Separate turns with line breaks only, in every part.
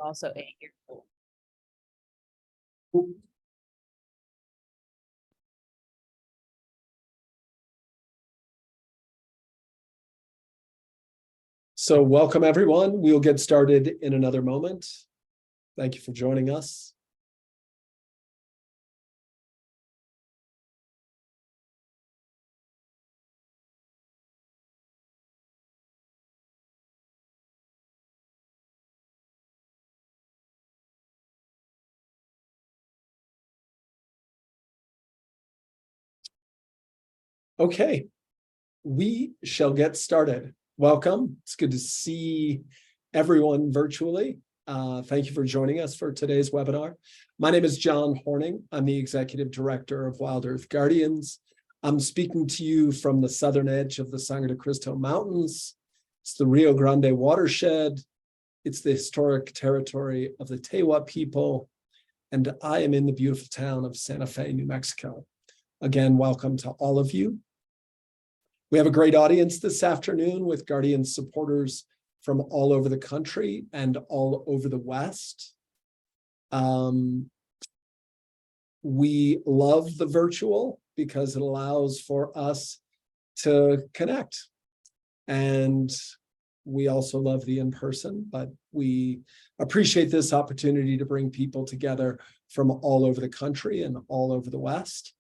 also 8 years old.
So welcome, everyone. We'll get started in another moment. Thank you for joining us. Okay, we shall get started. Welcome. It's good to see everyone virtually. Thank you for joining us for today's webinar. My name is John Horning. I'm the Executive Director of WildEarth Guardians. I'm speaking to you from the southern edge of the Sangre de Cristo Mountains. It's the Rio Grande watershed. It's the historic territory of the Tewa people. And I am in the beautiful town of Santa Fe, New Mexico. Again, welcome to all of you. We have a great audience this afternoon with Guardians supporters from all over the country and all over the West. We love the virtual because it allows for us to connect. And we also love the in-person, but we appreciate this opportunity to bring people together from all over the country and all over the West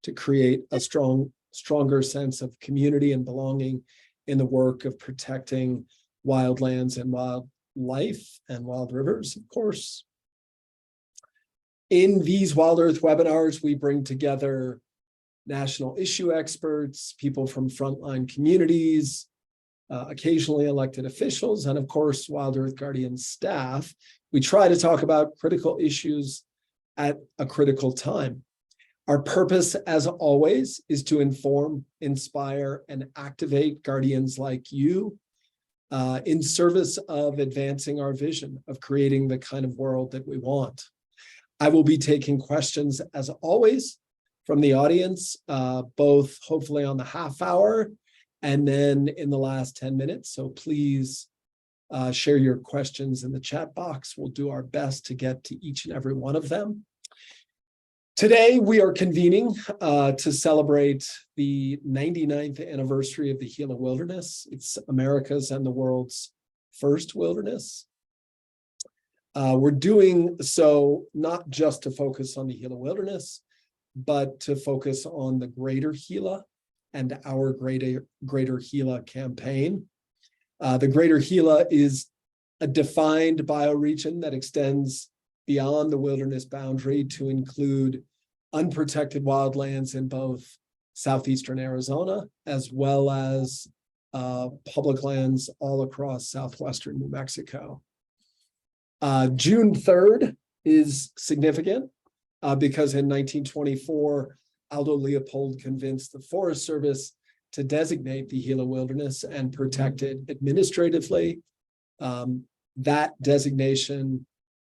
to create a stronger sense of community and belonging in the work of protecting wildlands and wildlife and wild rivers, of course. In these WildEarth webinars, we bring together national issue experts, people from frontline communities, occasionally elected officials, and of course, WildEarth Guardians staff. We try to talk about critical issues at a critical time. Our purpose, as always, is to inform, inspire, and activate Guardians like you in service of advancing our vision of creating the kind of world that we want. I will be taking questions, as always, from the audience, both hopefully on the half hour and then in the last 10 minutes. So please share your questions in the chat box. We'll do our best to get to each and every one of them. Today, we are convening to celebrate the 99th anniversary of the Gila Wilderness. It's America's and the world's first wilderness. We're doing so not just to focus on the Gila Wilderness, but to focus on the Greater Gila and our Greater Gila campaign. The Greater Gila is a defined bioregion that extends beyond the wilderness boundary to include unprotected wildlands in both southeastern Arizona, as well as public lands all across southwestern New Mexico. June 3rd is significant because in 1924, Aldo Leopold convinced the Forest Service to designate the Gila Wilderness and protect it administratively. That designation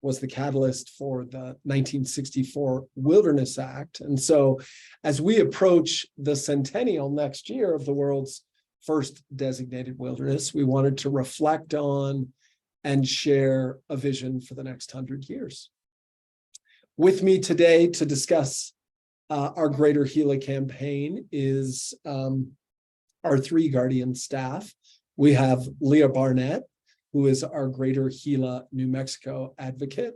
was the catalyst for the 1964 Wilderness Act. And so as we approach the centennial next year of the world's first designated wilderness, we wanted to reflect on and share a vision for the next 100 years. With me today to discuss our Greater Gila campaign is our 3 Guardian staff. We have Leah Barnett, who is our Greater Gila, New Mexico advocate.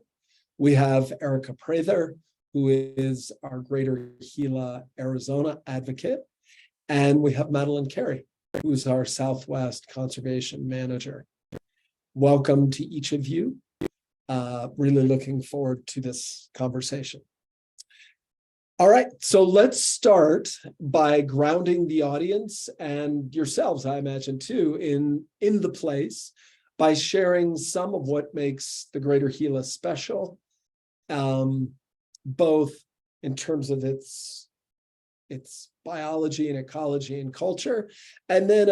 We have Erica Prather, who is our Greater Gila, Arizona advocate. And we have Madeline Carey, who's our Southwest Conservation Manager. Welcome to each of you. Really looking forward to this conversation. All right, so let's start by grounding the audience and yourselves, I imagine too, in the place by sharing some of what makes the Greater Gila special, both in terms of its biology and ecology and culture, and then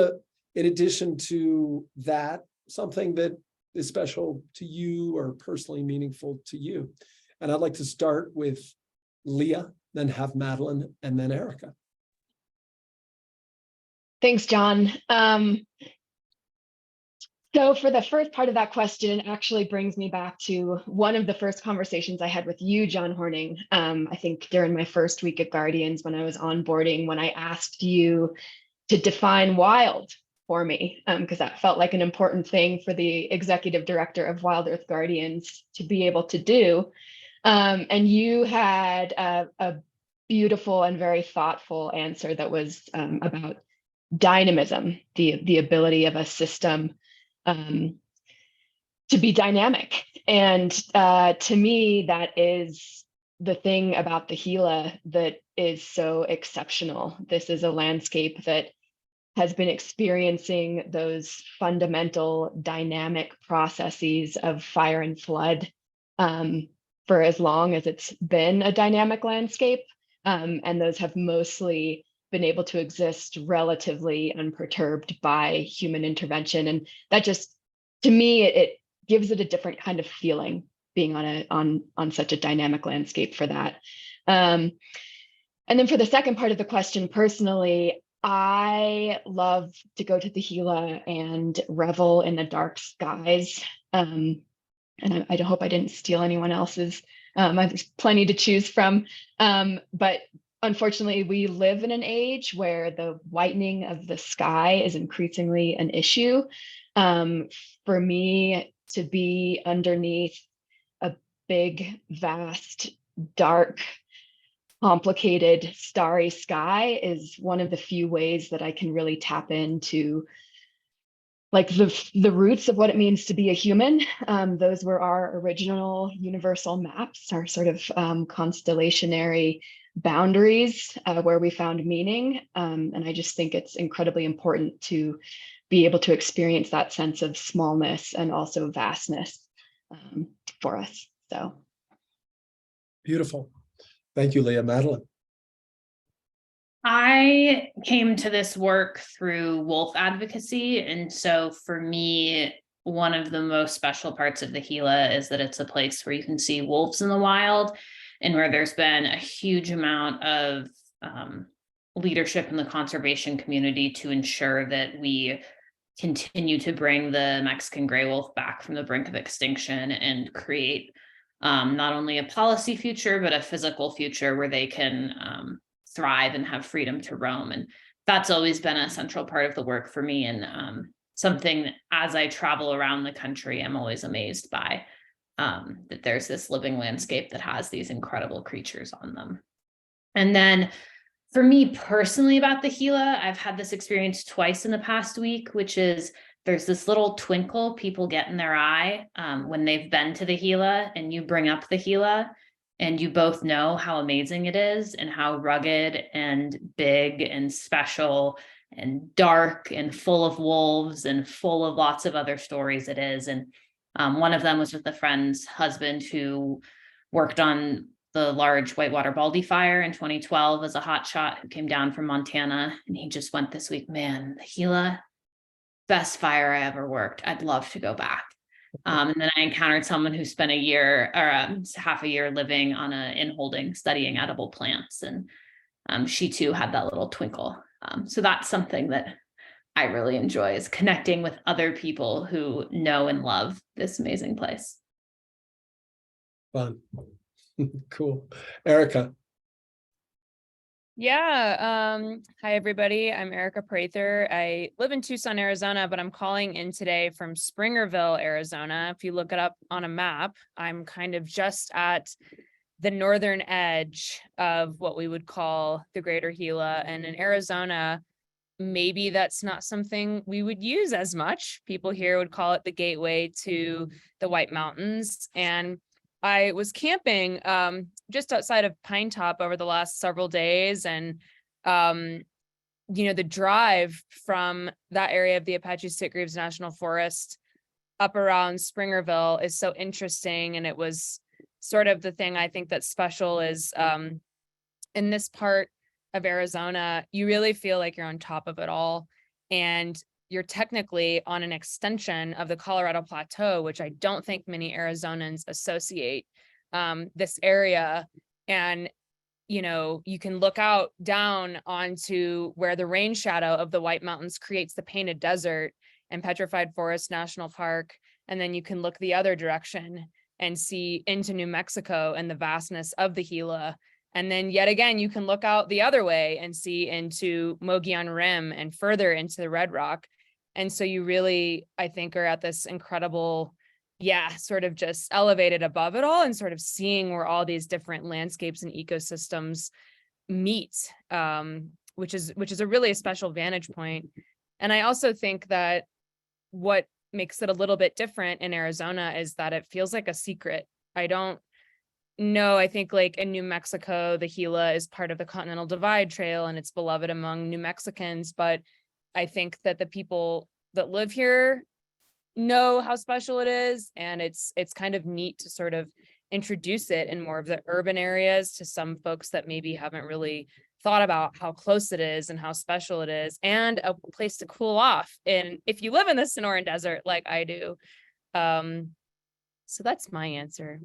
in addition to that, something that is special to you or personally meaningful to you. And I'd like to start with Leah, then have Madeline, and then Erica.
Thanks, John.
So for the first part of that question, it actually brings me back to one of the first conversations I had with you, John Horning, I think during my first week at Guardians when I was onboarding, when I asked you to define wild for me, because that felt like an important thing for the executive director of WildEarth Guardians to be able to do. And you had a beautiful and very thoughtful answer that was about dynamism, the ability of a system to be dynamic. And to me, that is the thing about the Gila that is so exceptional. This is a landscape that has been experiencing those fundamental dynamic processes of fire and flood for as long as it's been a dynamic landscape. And those have mostly been able to exist relatively unperturbed by human intervention. And that just, to me, it gives it a different kind of feeling being on such a dynamic landscape for that. And then for the second part of the question, personally, I love to go to the Gila and revel in the dark skies. And I hope I didn't steal anyone else's. There's plenty to choose from. But unfortunately, we live in an age where the whitening of the sky is increasingly an issue. For me, to be underneath a big, vast, dark, complicated, starry sky is one of the few ways that I can really tap into like the roots of what it means to be a human. Those were our original universal maps, our sort of constellationary boundaries where we found meaning. And I just think it's incredibly important to be able to experience that sense of smallness and also vastness for us. So.
Beautiful. Thank you, Leah. Madeline.
I came to this work through wolf advocacy. And so for me, one of the most special parts of the Gila is that it's a place where you can see wolves in the wild and where there's been a huge amount of leadership in the conservation community to ensure that we continue to bring the Mexican gray wolf back from the brink of extinction and create not only a policy future, but a physical future where they can thrive and have freedom to roam. And that's always been a central part of the work for me. And something that, as I travel around the country, I'm always amazed by that there's this living landscape that has these incredible creatures on them. And then for me personally about the Gila, I've had this experience twice in the past week, which is there's this little twinkle people get in their eye when they've been to the Gila and you bring up the Gila and you both know how amazing it is and how rugged and big and special and dark and full of wolves and full of lots of other stories it is. And one of them was with a friend's husband who worked on the large Whitewater Baldy fire in 2012 as a hotshot who came down from Montana. And he just went this week, man, the Gila, best fire I ever worked. I'd love to go back. And then I encountered someone who spent a year or half a year living on in holding, studying edible plants. And she too had that little twinkle. So that's something that I really enjoy, is connecting with other people who know and love this amazing place.
Fun. Cool. Erica.
Yeah. Hi, everybody. I'm Erica Prather. I live in Tucson, Arizona, but I'm calling in today from Springerville, Arizona. If you look it up on a map, I'm kind of just at the northern edge of what we would call the Greater Gila. And in Arizona, maybe that's not something we would use as much. People here would call it the gateway to the White Mountains. And I was camping just outside of Pine Top over the last several days. And, the drive from that area of the Apache Sitgreaves National Forest up around Springerville is so interesting. And it was sort of the thing I think that's special is in this part of Arizona, you really feel like you're on top of it all. And you're technically on an extension of the Colorado Plateau, which I don't think many Arizonans associate this area. And, you can look out down onto where the rain shadow of the White Mountains creates the painted desert. and Petrified Forest National Park. And then you can look the other direction and see into New Mexico and the vastness of the Gila. And then yet again, you can look out the other way and see into Mogollon Rim and further into the Red Rock. And so you really, I think, are at this incredible, sort of just elevated above it all and sort of seeing where all these different landscapes and ecosystems meet, which is a really special vantage point. And I also think that what makes it a little bit different in Arizona is that it feels like a secret. I don't know. I think like in New Mexico, the Gila is part of the Continental Divide Trail and it's beloved among New Mexicans. But I think that the people that live here know how special it is. And it's kind of neat to sort of introduce it in more of the urban areas to some folks that maybe haven't really thought about how close it is and how special it is, and a place to cool off. And if you live in the Sonoran Desert like I do. So that's my answer.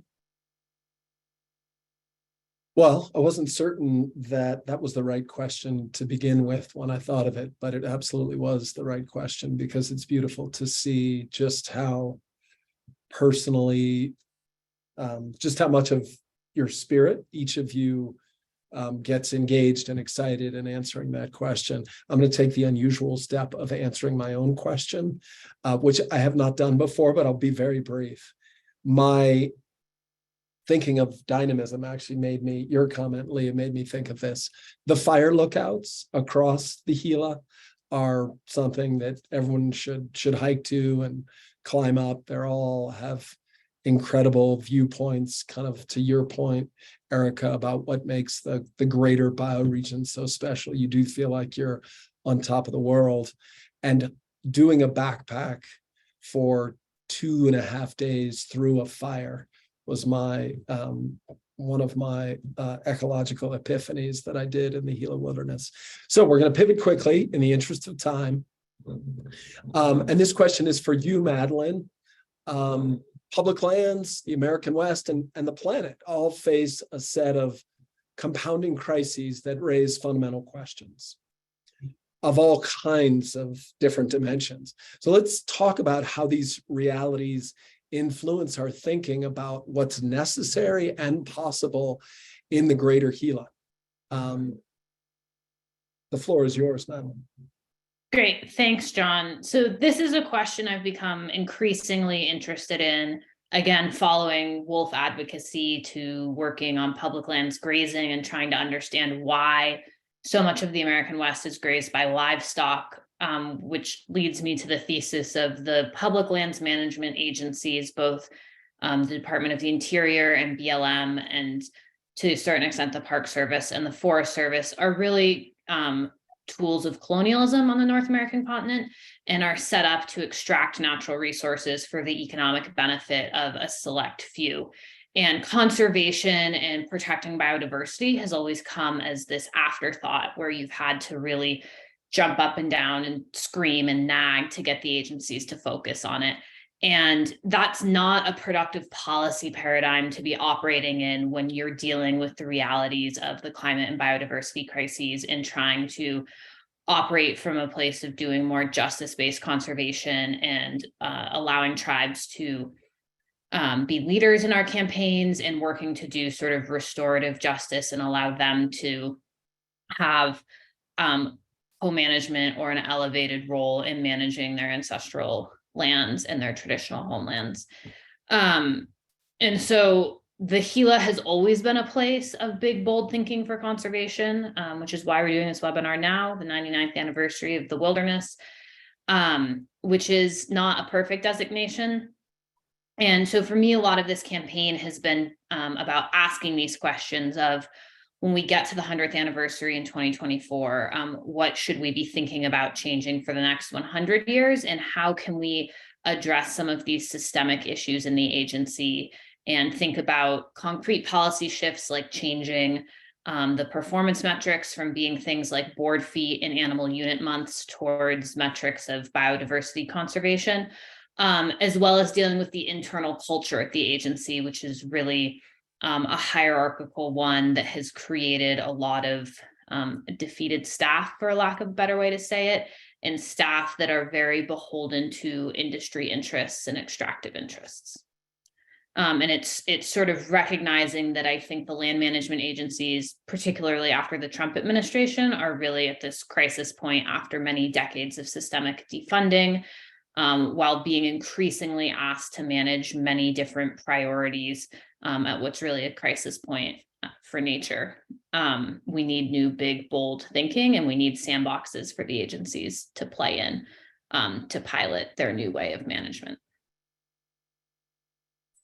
Well, I wasn't certain that that was the right question to begin with when I thought of it, but it absolutely was the right question, because it's beautiful to see just how personally, just how much of your spirit each of you gets engaged and excited in answering that question. I'm going to take the unusual step of answering my own question, which I have not done before, but I'll be very brief. My thinking of dynamism actually your comment, Leah, made me think of this. The fire lookouts across the Gila are something that everyone should hike to and climb up. They all have incredible viewpoints, kind of to your point, Erica, about what makes the greater bioregion so special. You do feel like you're on top of the world. And doing a backpack for 2.5 days through a fire was one of my ecological epiphanies that I did in the Gila wilderness. So we're going to pivot quickly in the interest of time. And this question is for you, Madeline. Public lands, the American West, and the planet all face a set of compounding crises that raise fundamental questions of all kinds of different dimensions. So let's talk about how these realities influence our thinking about what's necessary and possible in the Greater Gila. The floor is yours, Madeline.
Great. Thanks, John. So this is a question I've become increasingly interested in, again, following wolf advocacy to working on public lands grazing and trying to understand why so much of the American West is grazed by livestock, which leads me to the thesis of the public lands management agencies, both the Department of the Interior and BLM, and to a certain extent, the Park Service and the Forest Service are really tools of colonialism on the North American continent and are set up to extract natural resources for the economic benefit of a select few. And conservation and protecting biodiversity has always come as this afterthought where you've had to really jump up and down and scream and nag to get the agencies to focus on it. And that's not a productive policy paradigm to be operating in when you're dealing with the realities of the climate and biodiversity crises and trying to operate from a place of doing more justice-based conservation and allowing tribes to be leaders in our campaigns and working to do sort of restorative justice and allow them to have co-management or an elevated role in managing their ancestral lands and their traditional homelands. And so the Gila has always been a place of big, bold thinking for conservation, which is why we're doing this webinar now, the 99th anniversary of the wilderness, which is not a perfect designation. And so for me, a lot of this campaign has been about asking these questions of, when we get to the 100th anniversary in 2024, what should we be thinking about changing for the next 100 years? And how can we address some of these systemic issues in the agency and think about concrete policy shifts like changing the performance metrics from being things like board feet and animal unit months towards metrics of biodiversity conservation, as well as dealing with the internal culture at the agency, which is really a hierarchical one that has created a lot of defeated staff, for lack of a better way to say it, and staff that are very beholden to industry interests and extractive interests. And it's sort of recognizing that I think the land management agencies, particularly after the Trump administration, are really at this crisis point after many decades of systemic defunding, while being increasingly asked to manage many different priorities at what's really a crisis point for nature. We need new, big, bold thinking, and we need sandboxes for the agencies to play in to pilot their new way of management.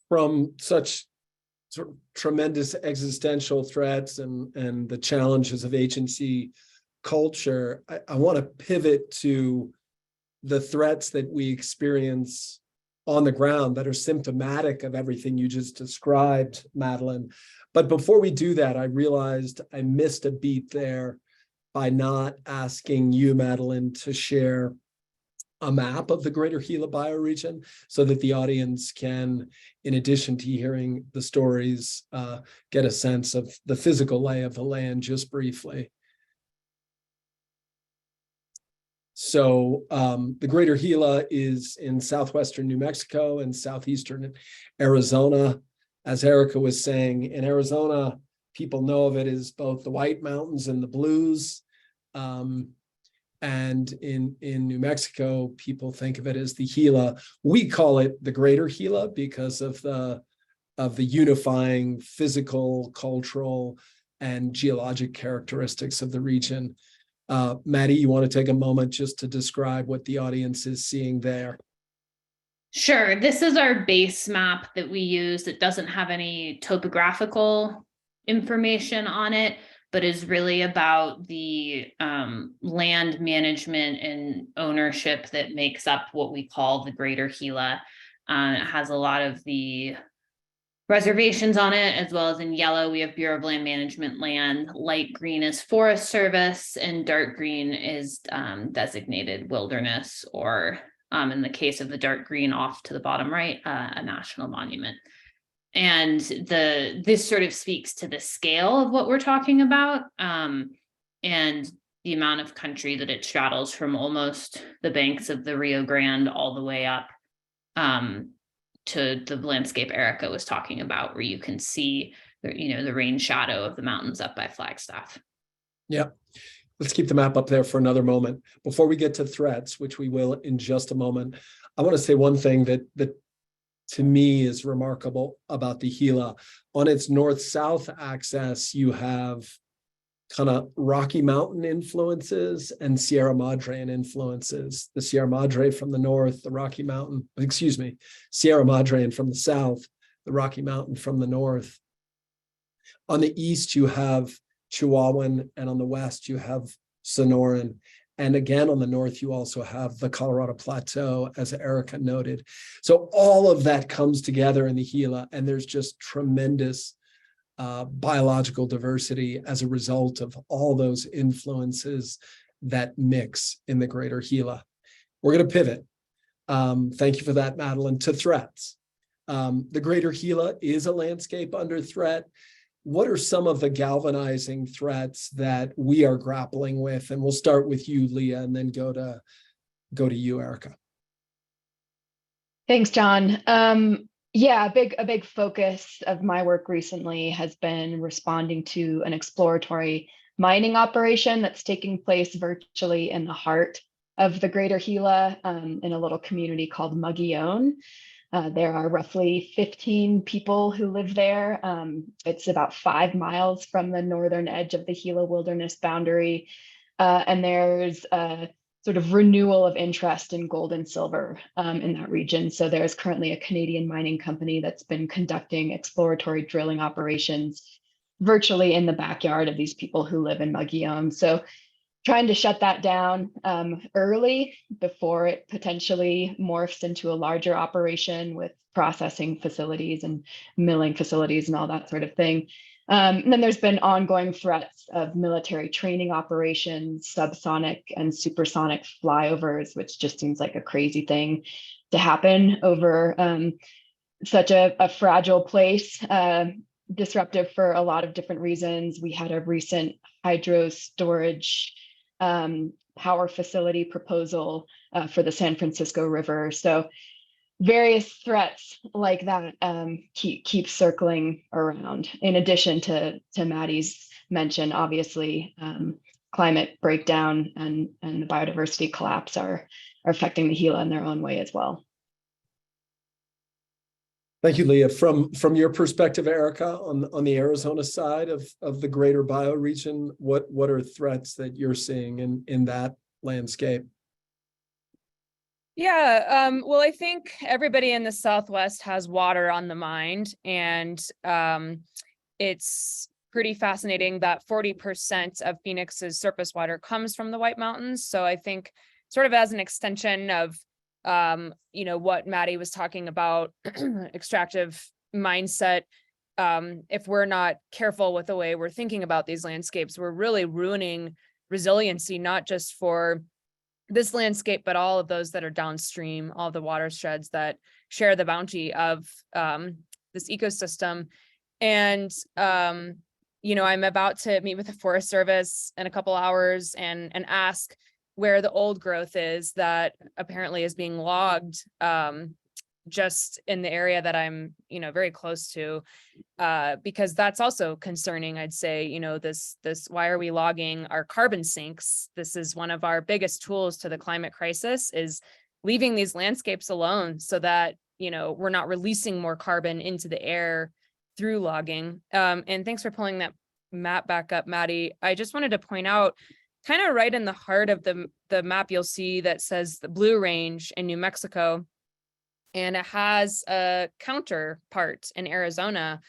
From such sort of tremendous existential threats and the challenges of agency culture, I want to pivot to the threats that we experience on the ground that are symptomatic of everything you just described, Madeline. But before we do that, I realized I missed a beat there by not asking you, Madeline, to share a map of the Greater Gila bioregion so that the audience can, in addition to hearing the stories, get a sense of the physical lay of the land just briefly. So the Greater Gila is in southwestern New Mexico and southeastern Arizona. As Erica was saying, in Arizona, people know of it as both the White Mountains and the Blues. And in New Mexico, people think of it as the Gila. We call it the Greater Gila because of the unifying physical, cultural, and geologic characteristics of the region. Maddie, you want to take a moment just to describe what the audience is seeing there?
Sure. This is our base map that we use. It doesn't have any topographical information on it, but is really about the land management and ownership that makes up what we call the Greater Gila. It has a lot of the reservations on it, as well as in yellow, we have Bureau of Land Management land. Light green is Forest Service, and dark green is designated wilderness, or in the case of the dark green off to the bottom right, a national monument. And this sort of speaks to the scale of what we're talking about, and the amount of country that it straddles from almost the banks of the Rio Grande all the way up to the landscape Erica was talking about, where you can see the rain shadow of the mountains up by Flagstaff.
Yeah. Let's keep the map up there for another moment. Before we get to threats, which we will in just a moment, I want to say one thing that to me is remarkable about the Gila. On its north-south axis, you have kind of Rocky Mountain influences and Sierra Madrean influences. The Sierra Madre from the north, Sierra Madrean from the south, the Rocky Mountain from the north. On the east, you have Chihuahuan, and on the west, you have Sonoran. And again, on the north, you also have the Colorado Plateau, as Erica noted. So all of that comes together in the Gila, and there's just tremendous biological diversity as a result of all those influences that mix in the Greater Gila. We're going to pivot. Thank you for that, Madeline. To threats. The Greater Gila is a landscape under threat. What are some of the galvanizing threats that we are grappling with? And we'll start with you, Leah, and then go to you, Erica.
Thanks, John. Yeah, a big focus of my work recently has been responding to an exploratory mining operation that's taking place virtually in the heart of the Greater Gila, in a little community called Mogollon. There are roughly 15 people who live there. It's about 5 miles from the northern edge of the Gila wilderness boundary. And there's a sort of renewal of interest in gold and silver in that region. So there's currently a Canadian mining company that's been conducting exploratory drilling operations virtually in the backyard of these people who live in Mogollon. So trying to shut that down early before it potentially morphs into a larger operation with processing facilities and milling facilities and all that sort of thing. And then there's been ongoing threats of military training operations, subsonic and supersonic flyovers, which just seems like a crazy thing to happen over such a fragile place, disruptive for a lot of different reasons. We had a recent hydro storage power facility proposal for the San Francisco River. So various threats like that keep circling around. In addition to Maddie's mention, obviously, climate breakdown and the biodiversity collapse are affecting the Gila in their own way as well.
Thank you, Leah. From your perspective, Erica, on the Arizona side of the greater bioregion, what are threats that you're seeing in that landscape?
Yeah, well, I think everybody in the Southwest has water on the mind, and it's pretty fascinating that 40% of Phoenix's surface water comes from the White Mountains. So I think sort of as an extension of what Maddie was talking about, extractive mindset. If we're not careful with the way we're thinking about these landscapes, we're really ruining resiliency, not just for this landscape, but all of those that are downstream, all the watersheds that share the bounty of this ecosystem. And, I'm about to meet with the Forest Service in a couple hours and ask where the old growth is that apparently is being logged just in the area that I'm, very close to, because that's also concerning. I'd say, this, why are we logging our carbon sinks? This is one of our biggest tools to the climate crisis, is leaving these landscapes alone so that, we're not releasing more carbon into the air through logging. And thanks for pulling that map back up, Maddie. I just wanted to point out, kind of right in the heart of the map, you'll see that says the Blue Range in New Mexico, and it has a counterpart in Arizona,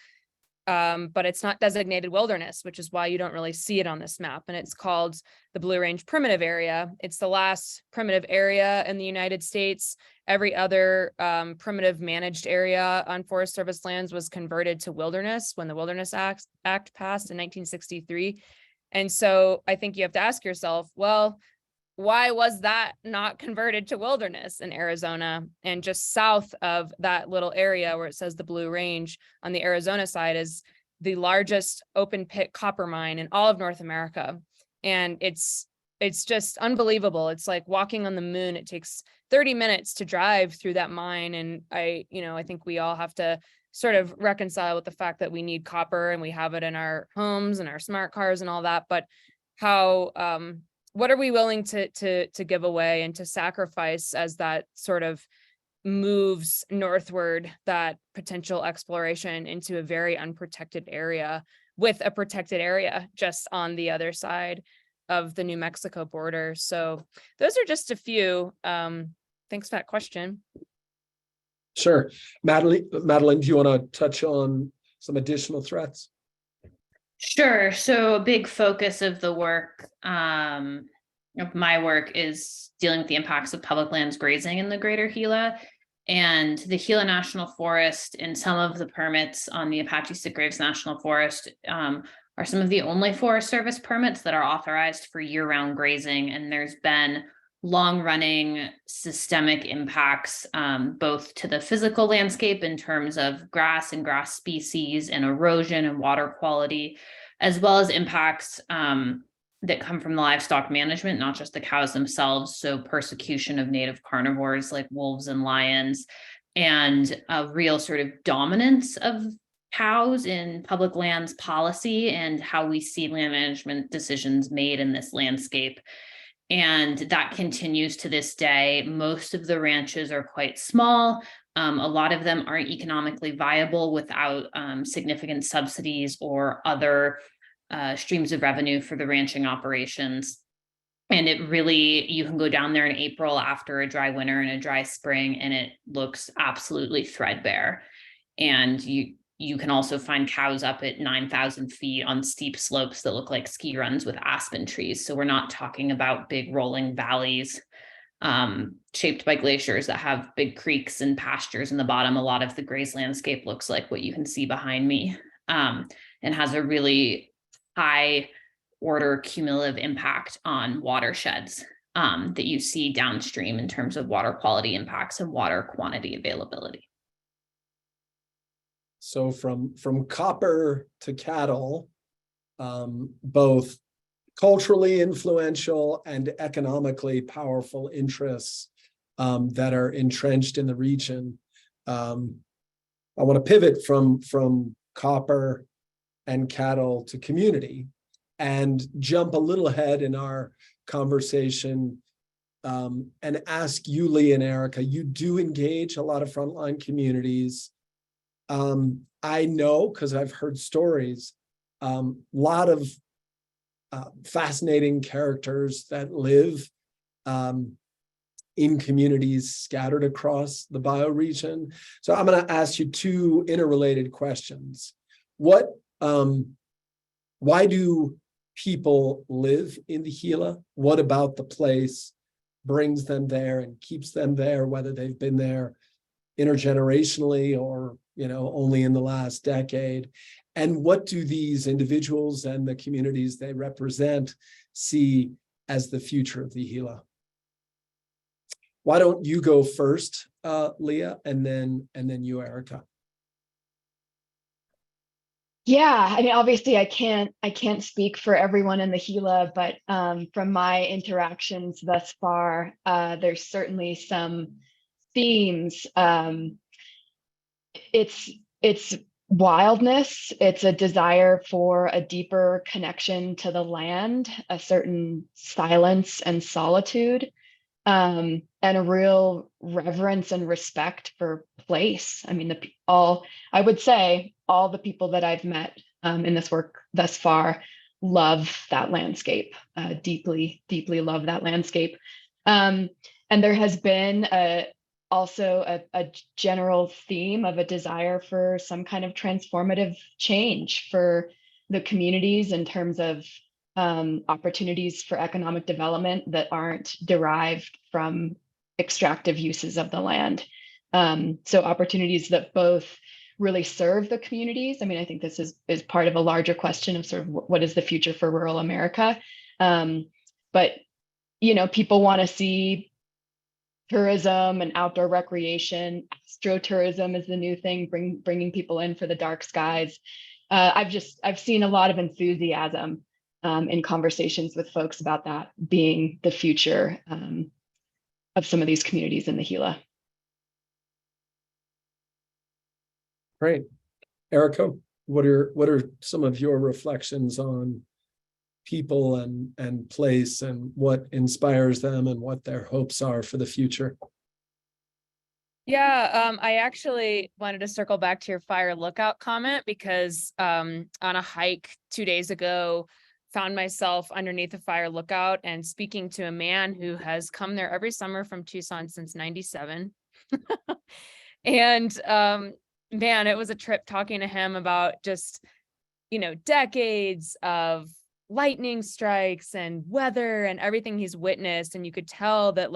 but it's not designated wilderness, which is why you don't really see it on this map. And it's called the Blue Range Primitive Area. It's the last primitive area in the United States. Every other primitive managed area on Forest Service lands was converted to wilderness when the Wilderness Act passed in 1963. And so I think you have to ask yourself, well, why was that not converted to wilderness in Arizona? And just south of that little area where it says the Blue Range on the Arizona side is the largest open pit copper mine in all of North America. And it's just unbelievable. It's like walking on the moon. It takes 30 minutes to drive through that mine. And I think we all have to sort of reconcile with the fact that we need copper and we have it in our homes and our smart cars and all that, but how what are we willing to give away and to sacrifice as that sort of moves northward, that potential exploration into a very unprotected area, with a protected area just on the other side of the New Mexico border? So those are just a few. Thanks for that question.
Sure. Madeline, do you want to touch on some additional threats?
Sure. So a big focus of the work, of my work, is dealing with the impacts of public lands grazing in the Greater Gila. And the Gila National Forest and some of the permits on the Apache Stick Graves National Forest are some of the only Forest Service permits that are authorized for year-round grazing. And there's been long-running systemic impacts, both to the physical landscape in terms of grass and grass species and erosion and water quality, as well as impacts that come from the livestock management, not just the cows themselves. So persecution of native carnivores like wolves and lions, and a real sort of dominance of cows in public lands policy and how we see land management decisions made in this landscape. And that continues to this day. Most of the ranches are quite small. A lot of them aren't economically viable without significant subsidies or other streams of revenue for the ranching operations. And it really, you can go down there in April after a dry winter and a dry spring, and it looks absolutely threadbare. And you can also find cows up at 9,000 feet on steep slopes that look like ski runs with aspen trees. So we're not talking about big rolling valleys shaped by glaciers that have big creeks and pastures in the bottom. A lot of the graze landscape looks like what you can see behind me, and has a really high order cumulative impact on watersheds that you see downstream in terms of water quality impacts and water quantity availability.
So from copper to cattle, both culturally influential and economically powerful interests that are entrenched in the region. I want to pivot from copper and cattle to community and jump a little ahead in our conversation and ask you, Lee and Erica, you do engage a lot of frontline communities. I know, because I've heard stories, lot of fascinating characters that live in communities scattered across the bioregion. So I'm going to ask you two interrelated questions. Why do people live in the Gila? What about the place brings them there and keeps them there, whether they've been there intergenerationally or, only in the last decade? And what do these individuals and the communities they represent see as the future of the Gila? Why don't you go first, Leah, and then you, Erica?
Yeah, I mean, obviously I can't speak for everyone in the Gila, but from my interactions thus far, there's certainly some themes. It's wildness, it's a desire for a deeper connection to the land, a certain silence and solitude, and a real reverence and respect for place. I mean, I would say all the people that I've met in this work thus far love that landscape, deeply, deeply love that landscape. And there has been also a general theme of a desire for some kind of transformative change for the communities in terms of opportunities for economic development that aren't derived from extractive uses of the land. So opportunities that both really serve the communities. I mean, I think this is part of a larger question of sort of what is the future for rural America. But, people want to see tourism and outdoor recreation. Astrotourism is the new thing, bringing people in for the dark skies. I've seen a lot of enthusiasm in conversations with folks about that being the future of some of these communities in the Gila.
Great. Erica, what are some of your reflections on people and place and what inspires them and what their hopes are for the future?
Yeah, I actually wanted to circle back to your fire lookout comment because on a hike 2 days ago, found myself underneath a fire lookout and speaking to a man who has come there every summer from Tucson since '97. And man, it was a trip talking to him about just, decades of lightning strikes and weather and everything he's witnessed. And you could tell that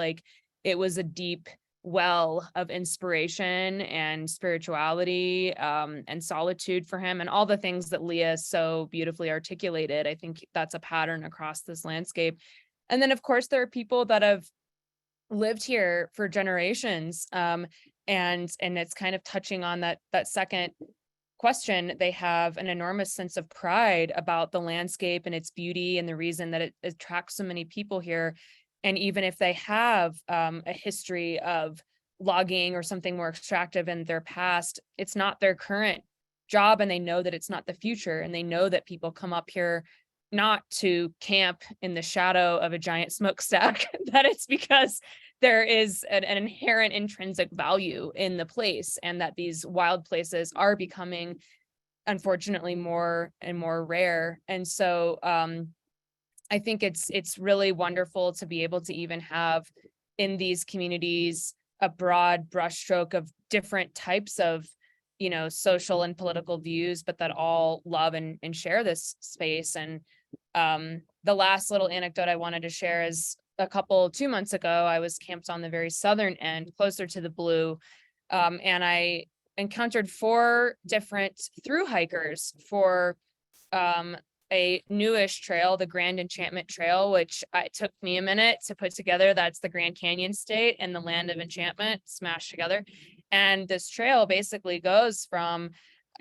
it was a deep well of inspiration and spirituality and solitude for him, and all the things that Leah so beautifully articulated. I think that's a pattern across this landscape. And then of course there are people that have lived here for generations, and it's kind of touching on that second question. They have an enormous sense of pride about the landscape and its beauty and the reason that it attracts so many people here. And even if they have a history of logging or something more extractive in their past, it's not their current job, and they know that it's not the future. And they know that people come up here not to camp in the shadow of a giant smokestack, that it's because there is an inherent intrinsic value in the place, and that these wild places are becoming, unfortunately, more and more rare. And so I think it's really wonderful to be able to even have in these communities a broad brushstroke of different types of, social and political views, but that all love and share this space. And the last little anecdote I wanted to share is 2 months ago, I was camped on the very southern end, closer to the blue, and I encountered 4 different through hikers for a newish trail, the Grand Enchantment Trail, which it took me a minute to put together. That's the Grand Canyon State and the Land of Enchantment smashed together. And this trail basically goes from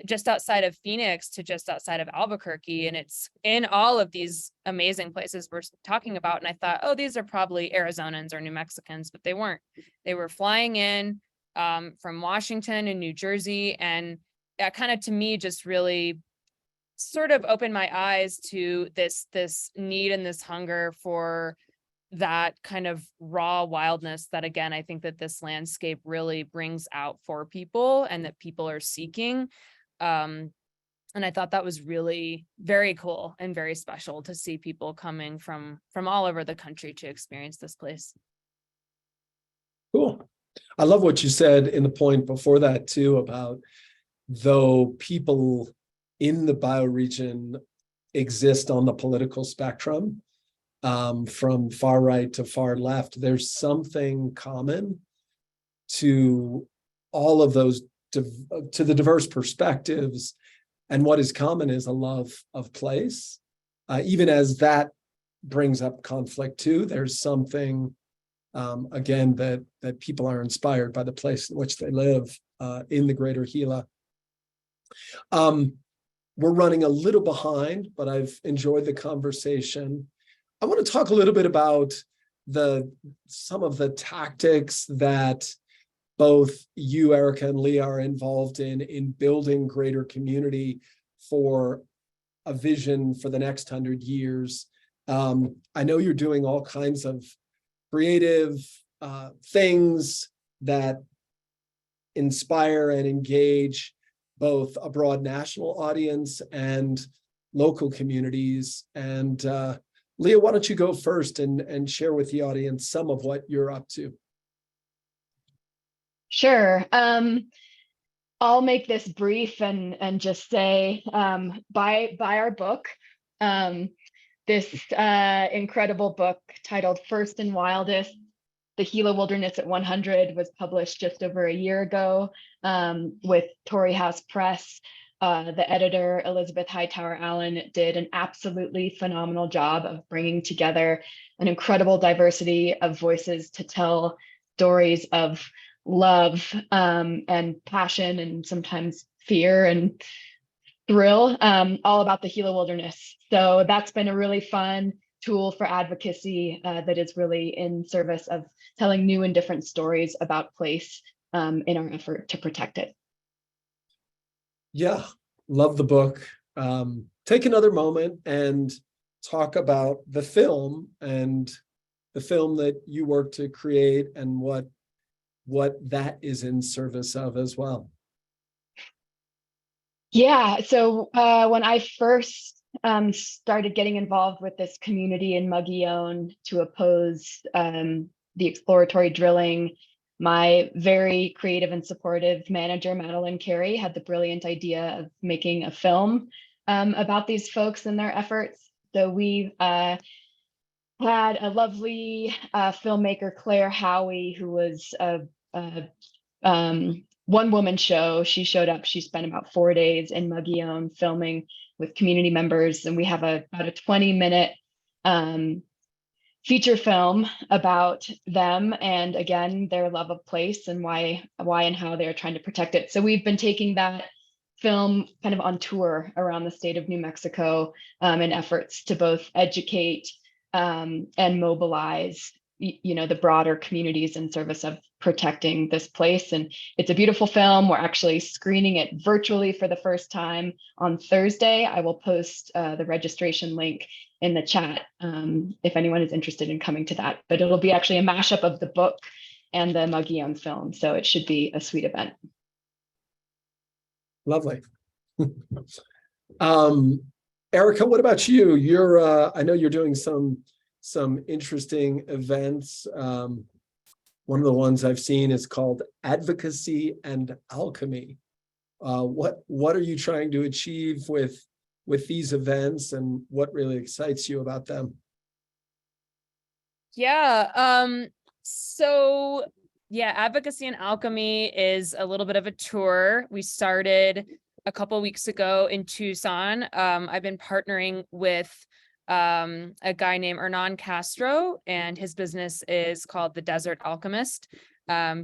just outside of Phoenix to just outside of Albuquerque. And it's in all of these amazing places we're talking about. And I thought, oh, these are probably Arizonans or New Mexicans, but they weren't. They were flying in from Washington and New Jersey. And that kind of, to me, just really sort of opened my eyes to this need and this hunger for that kind of raw wildness that, again, I think that this landscape really brings out for people and that people are seeking. And I thought that was really very cool and very special to see people coming from all over the country to experience this place.
Cool. I love what you said in the point before that too, about though people in the bioregion exist on the political spectrum, from far right to far left, there's something common to all of those, to the diverse perspectives. And what is common is a love of place. Even as that brings up conflict too, there's something, again, that people are inspired by the place in which they live in the Greater Gila. We're running a little behind, but I've enjoyed the conversation. I want to talk a little bit about some of the tactics that both you, Erica, and Leah are involved in building greater community for a vision for the next 100 years. I know you're doing all kinds of creative things that inspire and engage both a broad national audience and local communities. And Leah, why don't you go first and share with the audience some of what you're up to?
Sure. I'll make this brief and just say, buy our book. This incredible book titled First and Wildest: The Gila Wilderness at 100 was published just over a year ago with Torrey House Press. The editor, Elizabeth Hightower Allen, did an absolutely phenomenal job of bringing together an incredible diversity of voices to tell stories of love and passion and sometimes fear and thrill, all about the Gila Wilderness. So that's been a really fun tool for advocacy that is really in service of telling new and different stories about place in our effort to protect it.
Yeah, love the book. Take another moment and talk about the film and the film that you worked to create and what that is in service of as well. Yeah,
so when I first started getting involved with this community in Mogollon to oppose the exploratory drilling, my very creative and supportive manager, Madeline Carey, had the brilliant idea of making a film about these folks and their efforts. So we had a lovely filmmaker, Claire Howie, who was a one-woman show. She showed up. She spent about 4 days in Mogollon filming with community members, and we have about a 20-minute feature film about them and, again, their love of place and why and how they're trying to protect it. So we've been taking that film kind of on tour around the state of New Mexico in efforts to both educate and mobilize the broader communities in service of protecting this place. And it's a beautiful film. We're actually screening it virtually for the first time on Thursday. I will post the registration link in the chat if anyone is interested in coming to that. But it'll be actually a mashup of the book and the Mogollon film. So it should be a sweet event.
Lovely. Erica, what about you? You're I know you're doing some interesting events. One of the ones I've seen is called Advocacy and Alchemy. What are you trying to achieve with these events, and what really excites you about them?
Yeah. So yeah, Advocacy and Alchemy is a little bit of a tour. We started a couple weeks ago in Tucson. I've been partnering with a guy named Hernan Castro, and his business is called The Desert Alchemist.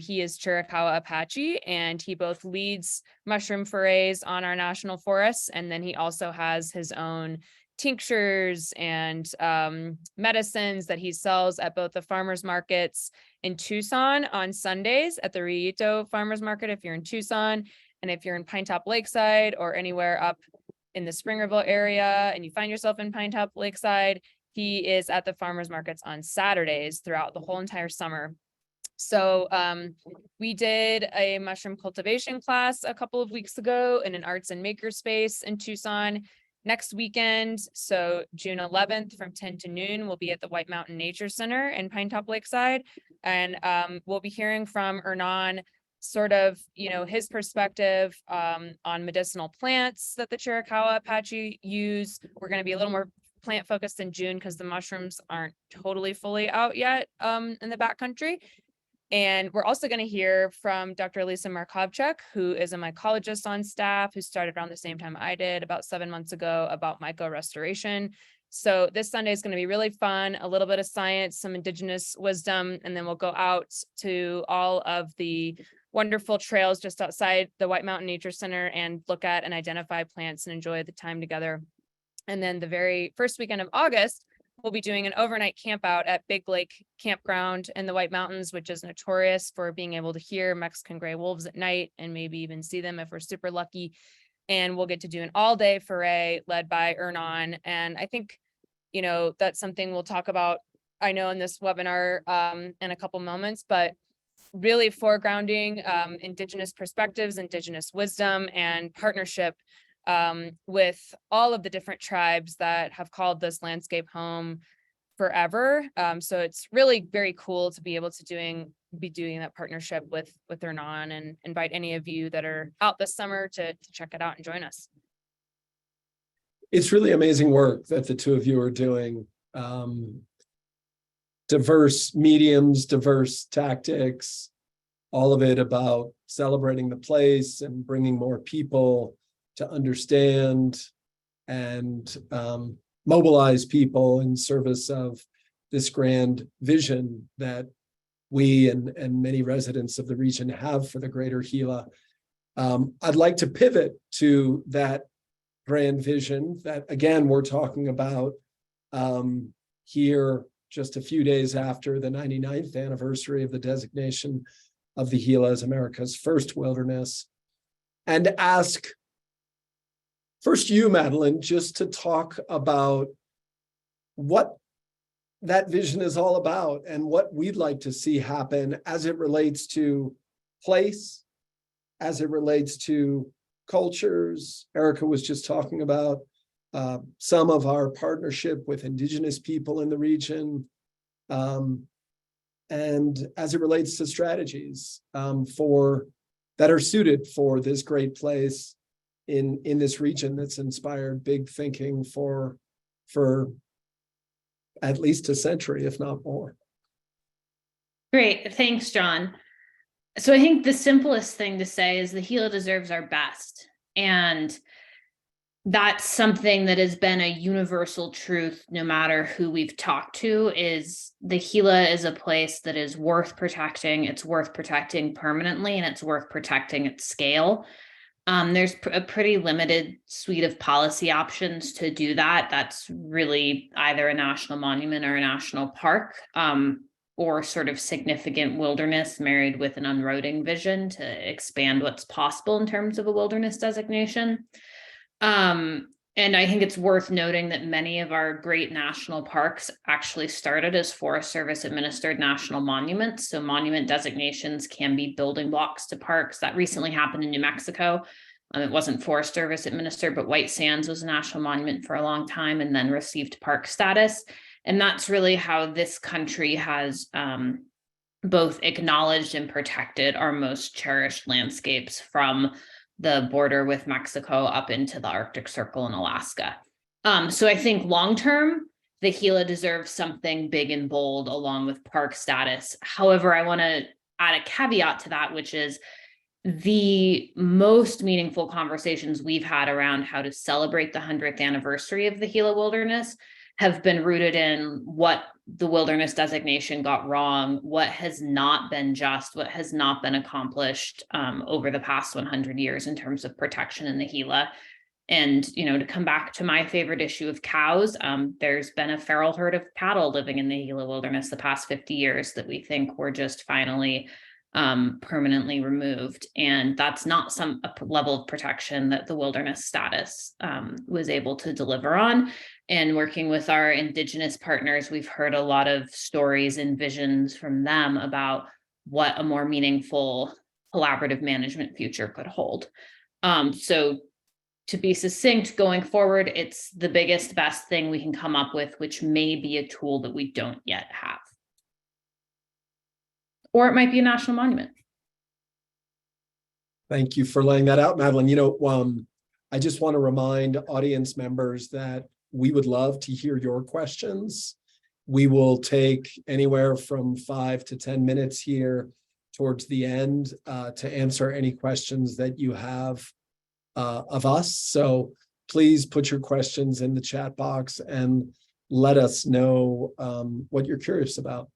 He is Chiricahua Apache, and he both leads mushroom forays on our national forests, and then he also has his own tinctures and medicines that he sells at both the farmers markets in Tucson on Sundays at the Rillito Farmers Market if you're in Tucson, and if you're in Pinetop Lakeside or anywhere up in the Springerville area and you find yourself in Pinetop Lakeside, he is at the farmers markets on Saturdays throughout the whole entire summer. So we did a mushroom cultivation class a couple of weeks ago in an arts and makerspace in Tucson. Next weekend, so June 11th from 10 to noon, we'll be at the White Mountain Nature Center in Pinetop Lakeside. And we'll be hearing from Hernan sort of, his perspective on medicinal plants that the Chiricahua Apache use. We're going to be a little more plant focused in June because the mushrooms aren't totally fully out yet in the backcountry. And we're also going to hear from Dr. Lisa Markovchuk, who is a mycologist on staff, who started around the same time I did about 7 months ago about myco restoration. So this Sunday is going to be really fun, a little bit of science, some indigenous wisdom, and then we'll go out to all of the wonderful trails just outside the White Mountain Nature Center and look at and identify plants and enjoy the time together. And then the very first weekend of August, we'll be doing an overnight camp out at Big Lake Campground in the White Mountains, which is notorious for being able to hear Mexican gray wolves at night and maybe even see them if we're super lucky. And we'll get to do an all-day foray led by Hernan. And I think, that's something we'll talk about, I know, in this webinar in a couple moments, but really foregrounding Indigenous perspectives, Indigenous wisdom, and partnership with all of the different tribes that have called this landscape home forever. So it's really very cool to be able to be doing that partnership with Hernan, and invite any of you that are out this summer to check it out and join us.
It's really amazing work that the two of you are doing. Diverse mediums, diverse tactics, all of it about celebrating the place and bringing more people to understand and mobilize people in service of this grand vision that we and many residents of the region have for the Greater Gila. I'd like to pivot to that grand vision that, again, we're talking about here just a few days after the 99th anniversary of the designation of the Gila as America's first wilderness, and ask first you, Madeline, just to talk about what that vision is all about and what we'd like to see happen as it relates to place, as it relates to cultures. Erica was just talking about some of our partnership with Indigenous people in the region, and as it relates to strategies that are suited for this great place in this region that's inspired big thinking for at least a century, if not more.
Great. Thanks, John. So I think the simplest thing to say is the Gila deserves our best. And that's something that has been a universal truth, no matter who we've talked to, is the Gila is a place that is worth protecting. It's worth protecting permanently, and it's worth protecting at scale. There's a pretty limited suite of policy options to do that. That's really either a national monument or a national park, or sort of significant wilderness married with an unroading vision to expand what's possible in terms of a wilderness designation. And I think it's worth noting that many of our great national parks actually started as Forest Service administered national monuments. So monument designations can be building blocks to parks. That recently happened in New Mexico. It wasn't Forest Service administered, but White Sands was a national monument for a long time and then received park status. And that's really how this country has both acknowledged and protected our most cherished landscapes, from the border with Mexico up into the Arctic Circle in Alaska. So I think long-term, the Gila deserves something big and bold along with park status. However, I want to add a caveat to that, which is the most meaningful conversations we've had around how to celebrate the 100th anniversary of the Gila Wilderness have been rooted in what the wilderness designation got wrong, what has not been just, what has not been accomplished over the past 100 years in terms of protection in the Gila. And, you know, to come back to my favorite issue of cows, there's been a feral herd of cattle living in the Gila wilderness the past 50 years that we think were just finally permanently removed. And that's not a level of protection that the wilderness status was able to deliver on. And working with our Indigenous partners, we've heard a lot of stories and visions from them about what a more meaningful collaborative management future could hold. So to be succinct, going forward, it's the biggest, best thing we can come up with, which may be a tool that we don't yet have. Or it might be a national monument.
Thank you for laying that out, Madeline. You know, I just want to remind audience members that we would love to hear your questions. We will take anywhere from 5 to 10 minutes here towards the end to answer any questions that you have of us. So please put your questions in the chat box and let us know what you're curious about.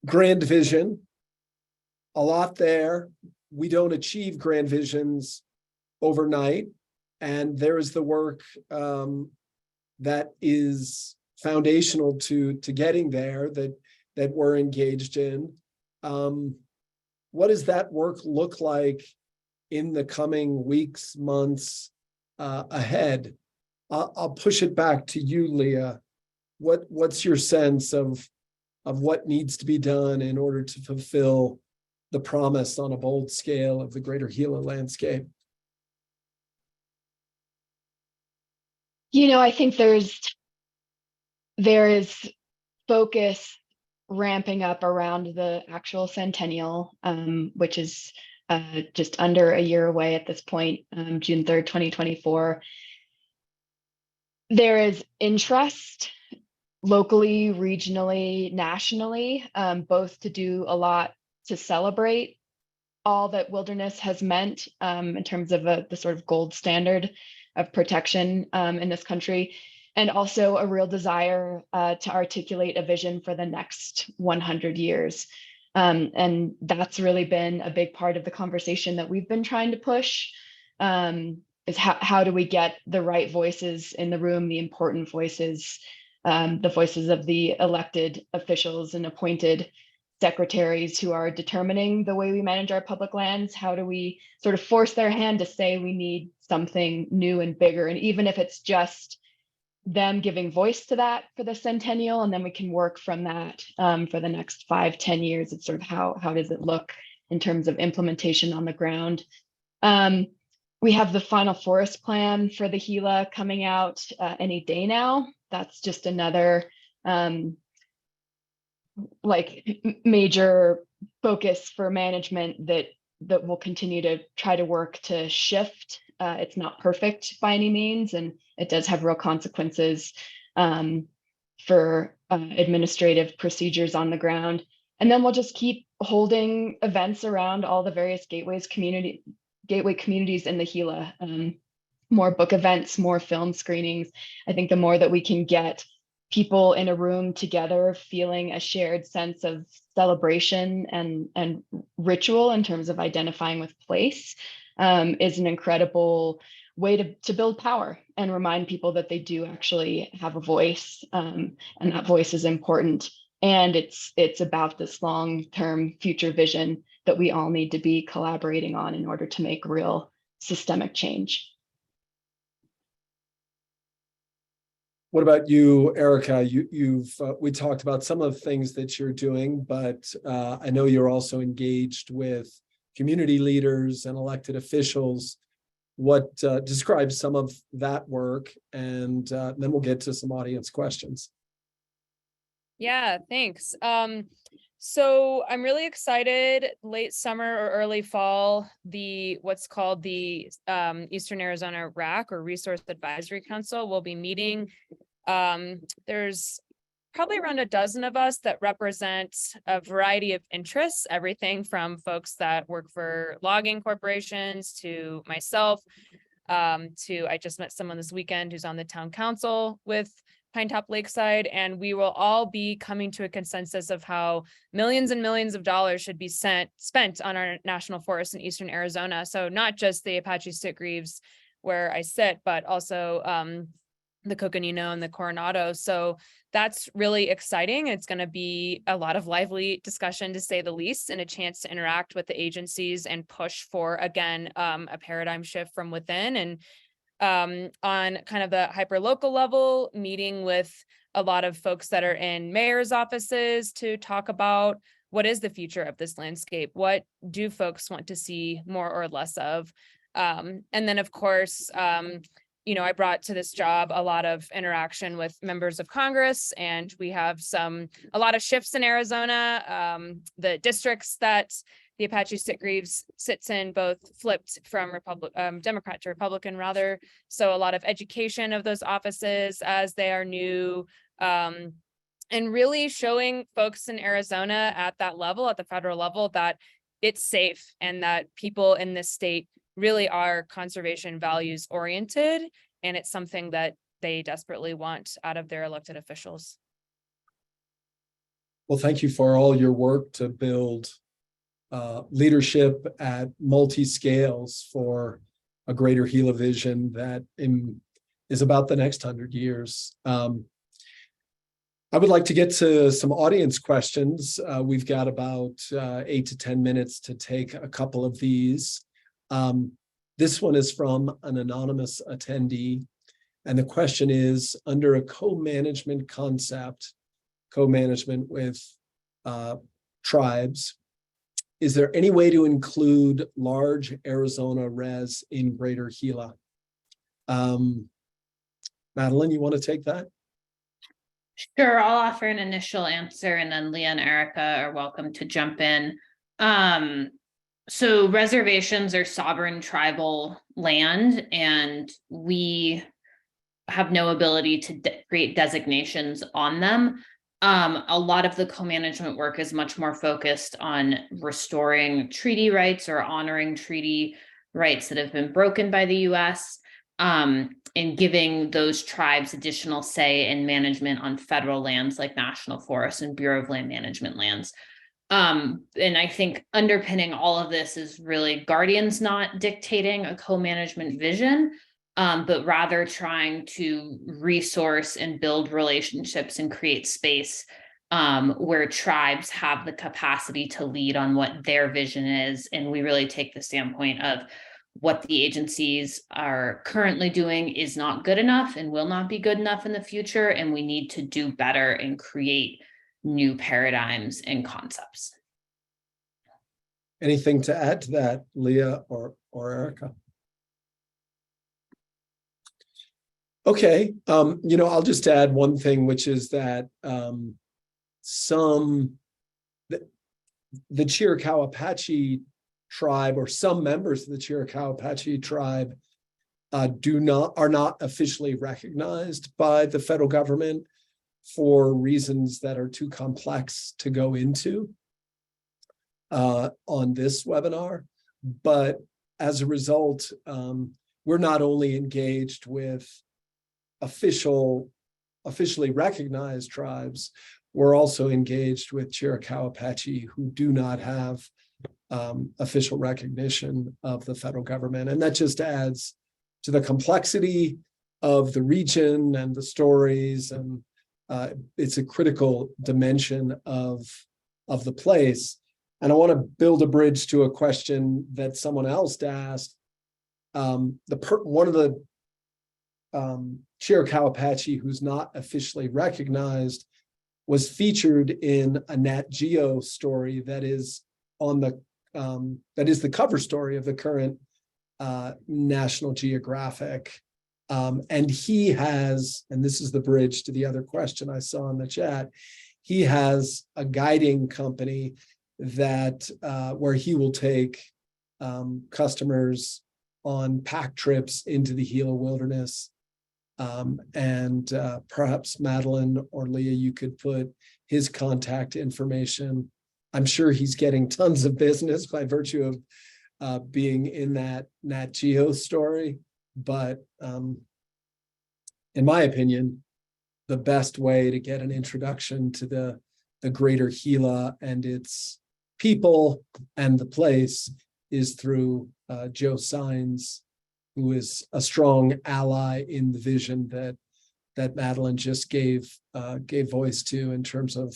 Grand vision, a lot there. We don't achieve grand visions overnight, and there is the work that is foundational to getting there that we're engaged in. What does that work look like in the coming weeks, months ahead? I'll push it back to you, Leah. What's your sense of what needs to be done in order to fulfill the promise on a bold scale of the Greater Gila landscape?
You know, I think there is focus ramping up around the actual centennial, which is just under a year away at this point, June 3rd, 2024. There is interest locally, regionally, nationally, both to do a lot to celebrate all that wilderness has meant in terms of the sort of gold standard of protection in this country, and also a real desire to articulate a vision for the next 100 years. And that's really been a big part of the conversation that we've been trying to push, is how do we get the right voices in the room, the important voices, the voices of the elected officials and appointed secretaries who are determining the way we manage our public lands. How do we sort of force their hand to say we need something new and bigger? And even if it's just them giving voice to that for the centennial, and then we can work from that for the next 5-10 years. It's sort of how does it look in terms of implementation on the ground? We have the final forest plan for the Gila coming out any day now. That's just another major focus for management that will continue to try to work to shift. It's not perfect by any means, and it does have real consequences for administrative procedures on the ground. And then we'll just keep holding events around all the various gateway communities in the Gila. More book events, more film screenings. I think the more that we can get people in a room together feeling a shared sense of celebration and ritual in terms of identifying with place is an incredible way to build power and remind people that they do actually have a voice, and that voice is important. And it's about this long-term future vision that we all need to be collaborating on in order to make real systemic change.
What about you, Erica? We talked about some of the things that you're doing, but I know you're also engaged with community leaders and elected officials. What describes some of that work, and then we'll get to some audience questions.
Yeah, thanks. So I'm really excited. Late summer or early fall, what's called the Eastern Arizona RAC, or Resource Advisory Council, will be meeting. There's probably around a dozen of us that represent a variety of interests, everything from folks that work for logging corporations to myself. I just met someone this weekend who's on the town council with Pinetop Lakeside, and we will all be coming to a consensus of how millions and millions of dollars should be spent on our national forests in eastern Arizona. So not just the Apache Sitgreaves where I sit, but also the Coconino and the Coronado. So that's really exciting. It's going to be a lot of lively discussion, to say the least, and a chance to interact with the agencies and push for, again, a paradigm shift from within. And on kind of the hyper local level, meeting with a lot of folks that are in mayor's offices to talk about what is the future of this landscape? What do folks want to see more or less of? And then, of course, I brought to this job a lot of interaction with members of Congress, and we have a lot of shifts in Arizona. The districts that the Apache Sitgreaves sits in both flipped from Democrat to Republican, rather. So a lot of education of those offices as they are new, and really showing folks in Arizona at that level, at the federal level, that it's safe and that people in this state really are conservation values oriented. And it's something that they desperately want out of their elected officials.
Well, thank you for all your work to build leadership at multi-scales for a Greater Gila vision that is about the next 100 years. I would like to get to some audience questions. We've got about 8 to 10 minutes to take a couple of these. This one is from an anonymous attendee, and the question is, under a co-management concept, co-management with tribes, is there any way to include large Arizona res in Greater Gila? Madeline, you want to take that?
Sure, I'll offer an initial answer, and then Leah and Erica are welcome to jump in. So reservations are sovereign tribal land, and we have no ability to create designations on them. A lot of the co-management work is much more focused on restoring treaty rights or honoring treaty rights that have been broken by the US, and giving those tribes additional say in management on federal lands like national forests and Bureau of Land Management lands. And I think underpinning all of this is really Guardians not dictating a co-management vision, but rather trying to resource and build relationships and create space where tribes have the capacity to lead on what their vision is. And we really take the standpoint of what the agencies are currently doing is not good enough and will not be good enough in the future. And we need to do better and create new paradigms and concepts.
Anything to add to that, Leah or Erica? Okay, I'll just add one thing, which is that the Chiricahua Apache tribe, or some members of the Chiricahua Apache tribe, are not officially recognized by the federal government for reasons that are too complex to go into on this webinar. But as a result, we're not only engaged with officially recognized tribes, we're also engaged with Chiricahua Apache who do not have official recognition of the federal government. And that just adds to the complexity of the region and the stories, and it's a critical dimension of the place. And I want to build a bridge to a question that someone else asked. One of the Chiricahua Apache who's not officially recognized was featured in a Nat Geo story that is the cover story of the current National Geographic. And he has, and this is the bridge to the other question I saw in the chat, he has a guiding company that where he will take customers on pack trips into the Gila wilderness. And perhaps Madeline or Leah, you could put his contact information. I'm sure he's getting tons of business by virtue of being in that Nat Geo story, But in my opinion, the best way to get an introduction to the Greater Gila and its people and the place is through Joe Sines, who is a strong ally in the vision that Madeline just gave voice to in terms of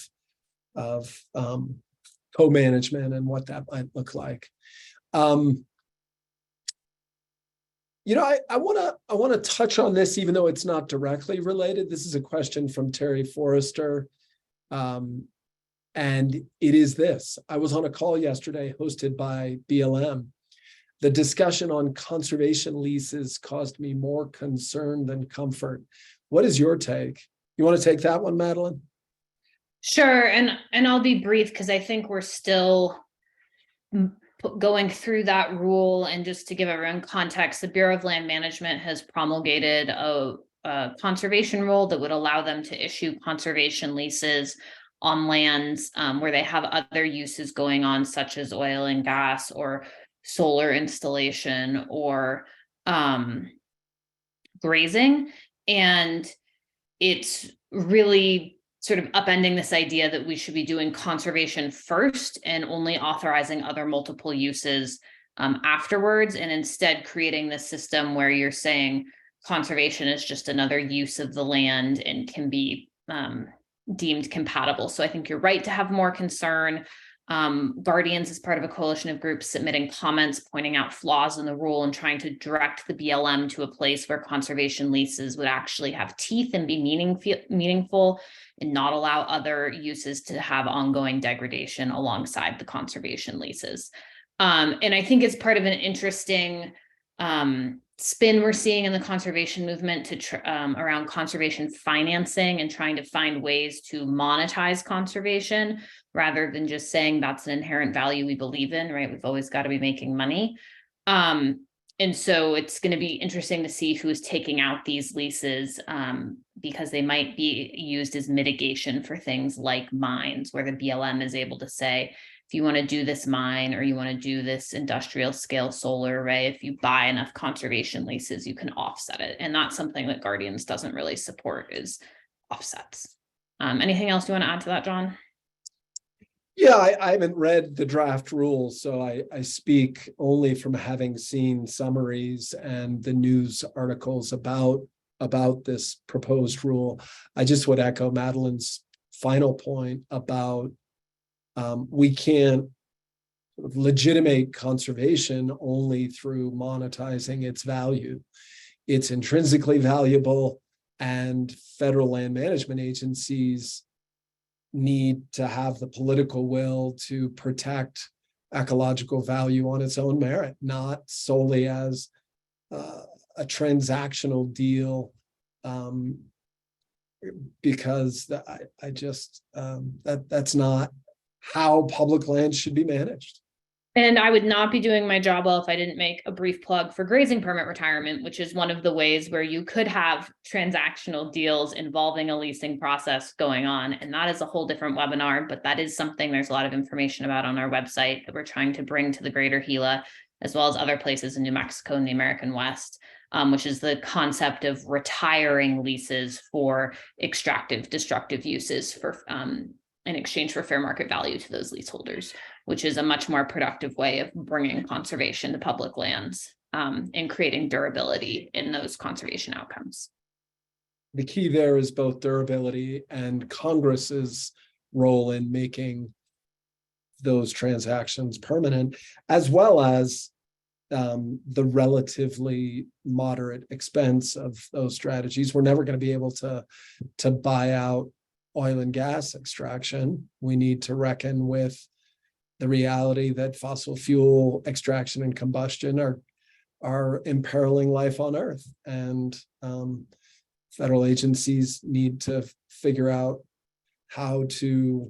co-management and what that might look like. You know, I want to touch on this, even though it's not directly related. This is a question from Terry Forrester. And it is this. I was on a call yesterday hosted by BLM. The discussion on conservation leases caused me more concern than comfort. What is your take? You want to take that one, Madeline?
Sure, and I'll be brief because I think we're still going through that rule. And just to give everyone context, the Bureau of Land Management has promulgated a conservation rule that would allow them to issue conservation leases on lands where they have other uses going on, such as oil and gas or solar installation or grazing. And it's really sort of upending this idea that we should be doing conservation first and only authorizing other multiple uses afterwards, and instead creating this system where you're saying conservation is just another use of the land and can be deemed compatible. So I think you're right to have more concern. Guardians is part of a coalition of groups submitting comments, pointing out flaws in the rule and trying to direct the BLM to a place where conservation leases would actually have teeth and be meaningful and not allow other uses to have ongoing degradation alongside the conservation leases. And I think it's part of an interesting spin we're seeing in the conservation movement to around conservation financing and trying to find ways to monetize conservation rather than just saying that's an inherent value we believe in, right? We've always got to be making money. And so it's going to be interesting to see who's taking out these leases because they might be used as mitigation for things like mines, where the BLM is able to say, if you want to do this mine or you want to do this industrial scale solar array, if you buy enough conservation leases, you can offset it. And that's something that Guardians doesn't really support, is offsets. Anything else you want to add to that, John?
Yeah, I haven't read the draft rules, so I speak only from having seen summaries and the news articles about this proposed rule. I just would echo Madeline's final point about we can't legitimate conservation only through monetizing its value. It's intrinsically valuable, and federal land management agencies need to have the political will to protect ecological value on its own merit, not solely as a transactional deal, because that's not how public land should be managed.
And I would not be doing my job well if I didn't make a brief plug for grazing permit retirement, which is one of the ways where you could have transactional deals involving a leasing process going on. And that is a whole different webinar, but that is something there's a lot of information about on our website that we're trying to bring to the Greater Gila, as well as other places in New Mexico and the American West, which is the concept of retiring leases for extractive, destructive uses for in exchange for fair market value to those leaseholders, which is a much more productive way of bringing conservation to public lands and creating durability in those conservation outcomes.
The key there is both durability and Congress's role in making those transactions permanent, as well as the relatively moderate expense of those strategies. We're never going to be able to buy out oil and gas extraction. We need to reckon with the reality that fossil fuel extraction and combustion are imperiling life on Earth, and federal agencies need to figure out how to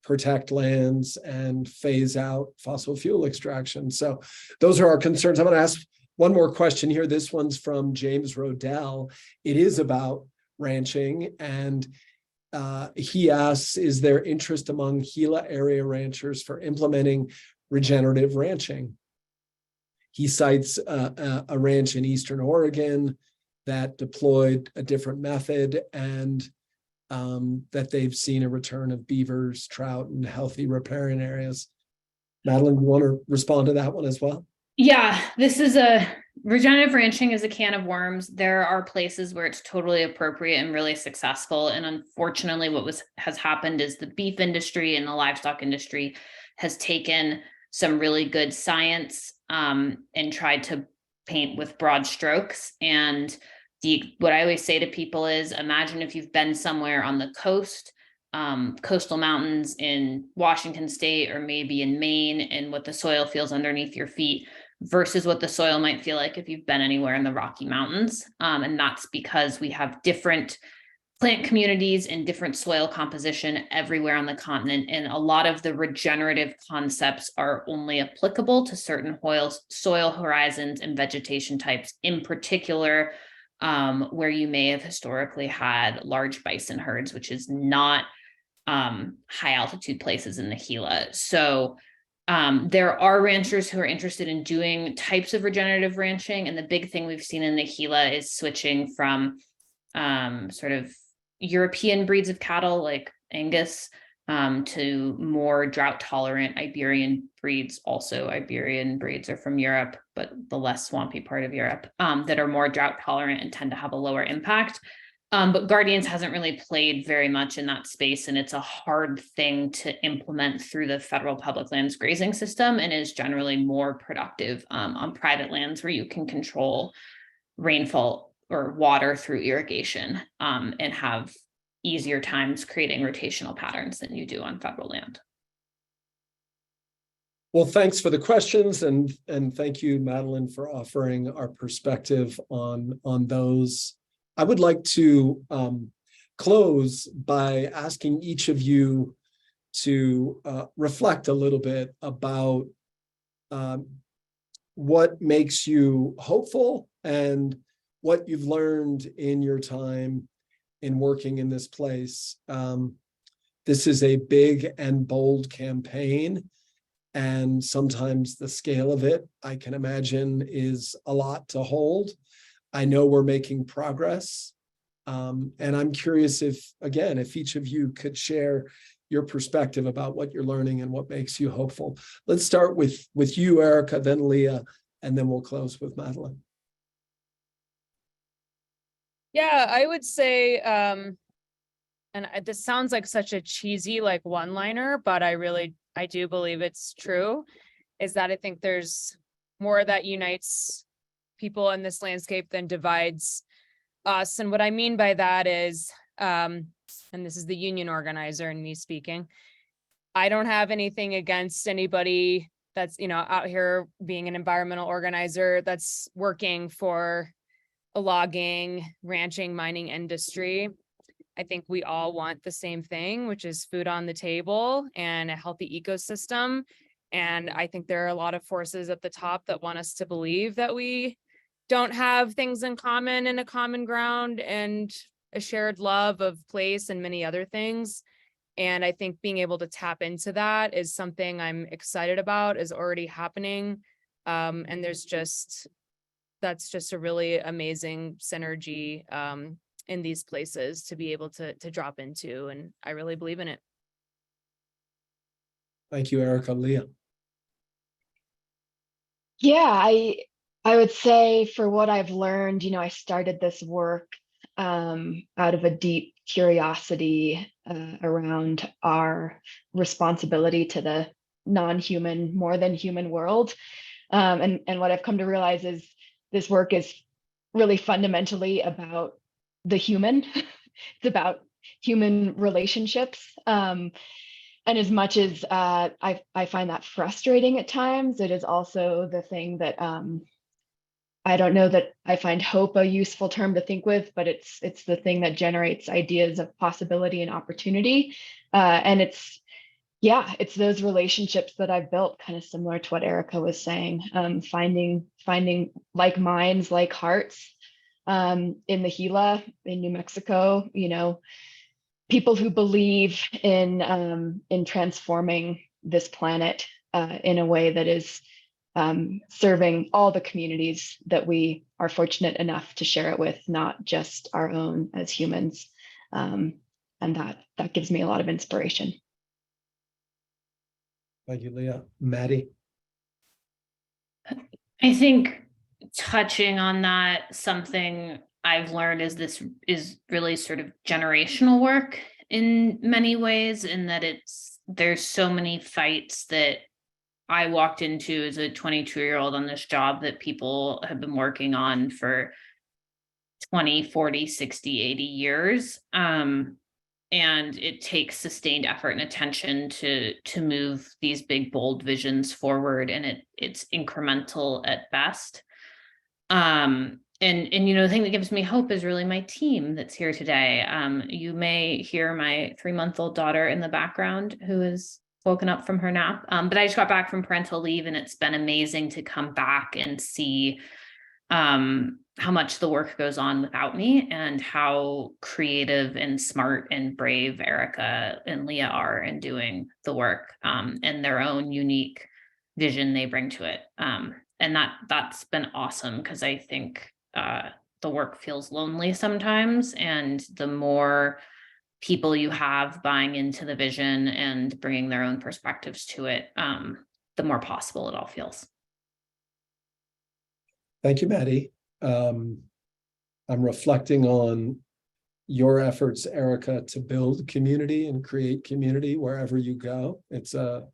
protect lands and phase out fossil fuel extraction. So those are our concerns. I'm going to ask one more question here. This one's from James Rodell. It is about ranching, and he asks, is there interest among Gila area ranchers for implementing regenerative ranching? He cites a ranch in Eastern Oregon that deployed a different method, and that they've seen a return of beavers, trout, and healthy riparian areas. Madeline, you want to respond to that one as well?
Yeah, regenerative ranching is a can of worms. There are places where it's totally appropriate and really successful. And unfortunately, has happened is the beef industry and the livestock industry has taken some really good science and tried to paint with broad strokes. And what I always say to people is, imagine if you've been somewhere on the coast, coastal mountains in Washington state, or maybe in Maine, and what the soil feels underneath your feet versus what the soil might feel like if you've been anywhere in the Rocky Mountains. And that's because we have different plant communities and different soil composition everywhere on the continent. And a lot of the regenerative concepts are only applicable to certain soil horizons and vegetation types, in particular, where you may have historically had large bison herds, which is not high altitude places in the Gila. So there are ranchers who are interested in doing types of regenerative ranching. And the big thing we've seen in the Gila is switching from sort of European breeds of cattle like Angus to more drought tolerant Iberian breeds. Also, Iberian breeds are from Europe, but the less swampy part of Europe, that are more drought tolerant and tend to have a lower impact. But Guardians hasn't really played very much in that space, and it's a hard thing to implement through the federal public lands grazing system, and is generally more productive on private lands where you can control rainfall or water through irrigation and have easier times creating rotational patterns than you do on federal land.
Well, thanks for the questions, and thank you, Madeline, for offering our perspective on those. I would like to close by asking each of you to reflect a little bit about what makes you hopeful and what you've learned in your time in working in this place. This is a big and bold campaign, and sometimes the scale of it, I can imagine, is a lot to hold. I know we're making progress. And I'm curious if each of you could share your perspective about what you're learning and what makes you hopeful. Let's start with you, Erica, then Leah, and then we'll close with Madeline.
Yeah, I would say, and this sounds like such a cheesy like one-liner, but I do believe it's true, is that I think there's more that unites people in this landscape than divides us. And what I mean by that is, and this is the union organizer and me speaking, I don't have anything against anybody that's, out here being an environmental organizer that's working for a logging, ranching, mining industry. I think we all want the same thing, which is food on the table and a healthy ecosystem. And I think there are a lot of forces at the top that want us to believe that we don't have things in common and a common ground and a shared love of place and many other things. And I think being able to tap into that is something I'm excited about, is already happening. And that's just a really amazing synergy in these places to be able to drop into. And I really believe in it.
Thank you, Erica. Leah.
Yeah, I would say for what I've learned, I started this work out of a deep curiosity around our responsibility to the non-human, more than human world. And what I've come to realize is this work is really fundamentally about the human. It's about human relationships. And as much as I find that frustrating at times, it is also the thing that I don't know that I find hope a useful term to think with, but it's the thing that generates ideas of possibility and opportunity. And it's those relationships that I've built, kind of similar to what Erica was saying, finding like minds, like hearts in the Gila, in New Mexico, people who believe in transforming this planet in a way that is serving all the communities that we are fortunate enough to share it with, not just our own as humans. And that gives me a lot of inspiration.
Thank you, Leah. Maddie?
I think touching on that, something I've learned is this is really sort of generational work in many ways, in that there's so many fights that I walked into as a 22-year-old on this job that people have been working on for 20, 40, 60, 80 years. And it takes sustained effort and attention to move these big, bold visions forward. And it's incremental at best. And the thing that gives me hope is really my team that's here today. You may hear my 3-month-old daughter in the background who is woken up from her nap. But I just got back from parental leave, and it's been amazing to come back and see how much the work goes on without me, and how creative and smart and brave Erica and Leah are in doing the work, and their own unique vision they bring to it. And that's been awesome, because I think the work feels lonely sometimes, and the more people you have buying into the vision and bringing their own perspectives to it, the more possible it all feels.
Thank you, Maddie. I'm reflecting on your efforts, Erica, to build community and create community wherever you go. It's a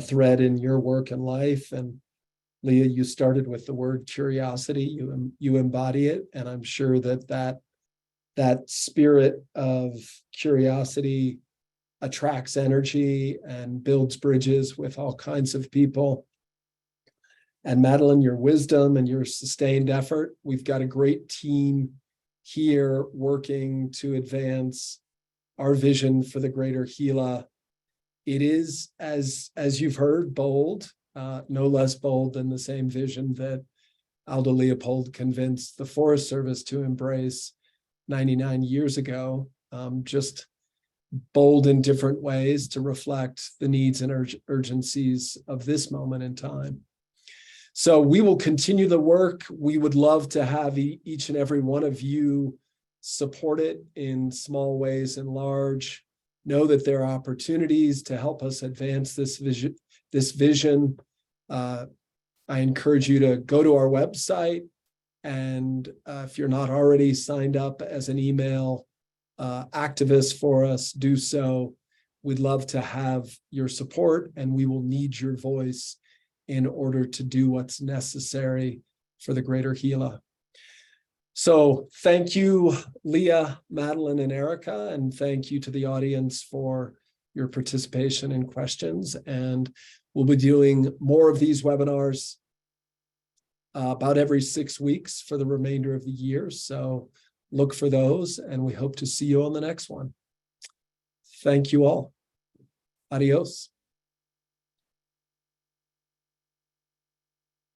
thread in your work and life. And Leah, you started with the word curiosity. You embody it, and I'm sure that spirit of curiosity attracts energy and builds bridges with all kinds of people. And Madeline, your wisdom and your sustained effort. We've got a great team here working to advance our vision for the Greater Gila. It is, as you've heard, bold, no less bold than the same vision that Aldo Leopold convinced the Forest Service to embrace 99 years ago, just bold in different ways to reflect the needs and urgencies of this moment in time. So we will continue the work. We would love to have each and every one of you support it in small ways and large. Know that there are opportunities to help us advance this vision. I encourage you to go to our website, and if you're not already signed up as an email activist for us, do so. We'd love to have your support, and we will need your voice in order to do what's necessary for the Greater Gila. So thank you, Leah, Madeline, and Erica, and thank you to the audience for your participation and questions. And we'll be doing more of these webinars about every 6 weeks for the remainder of the year. So look for those, and we hope to see you on the next one. Thank you all. Adios.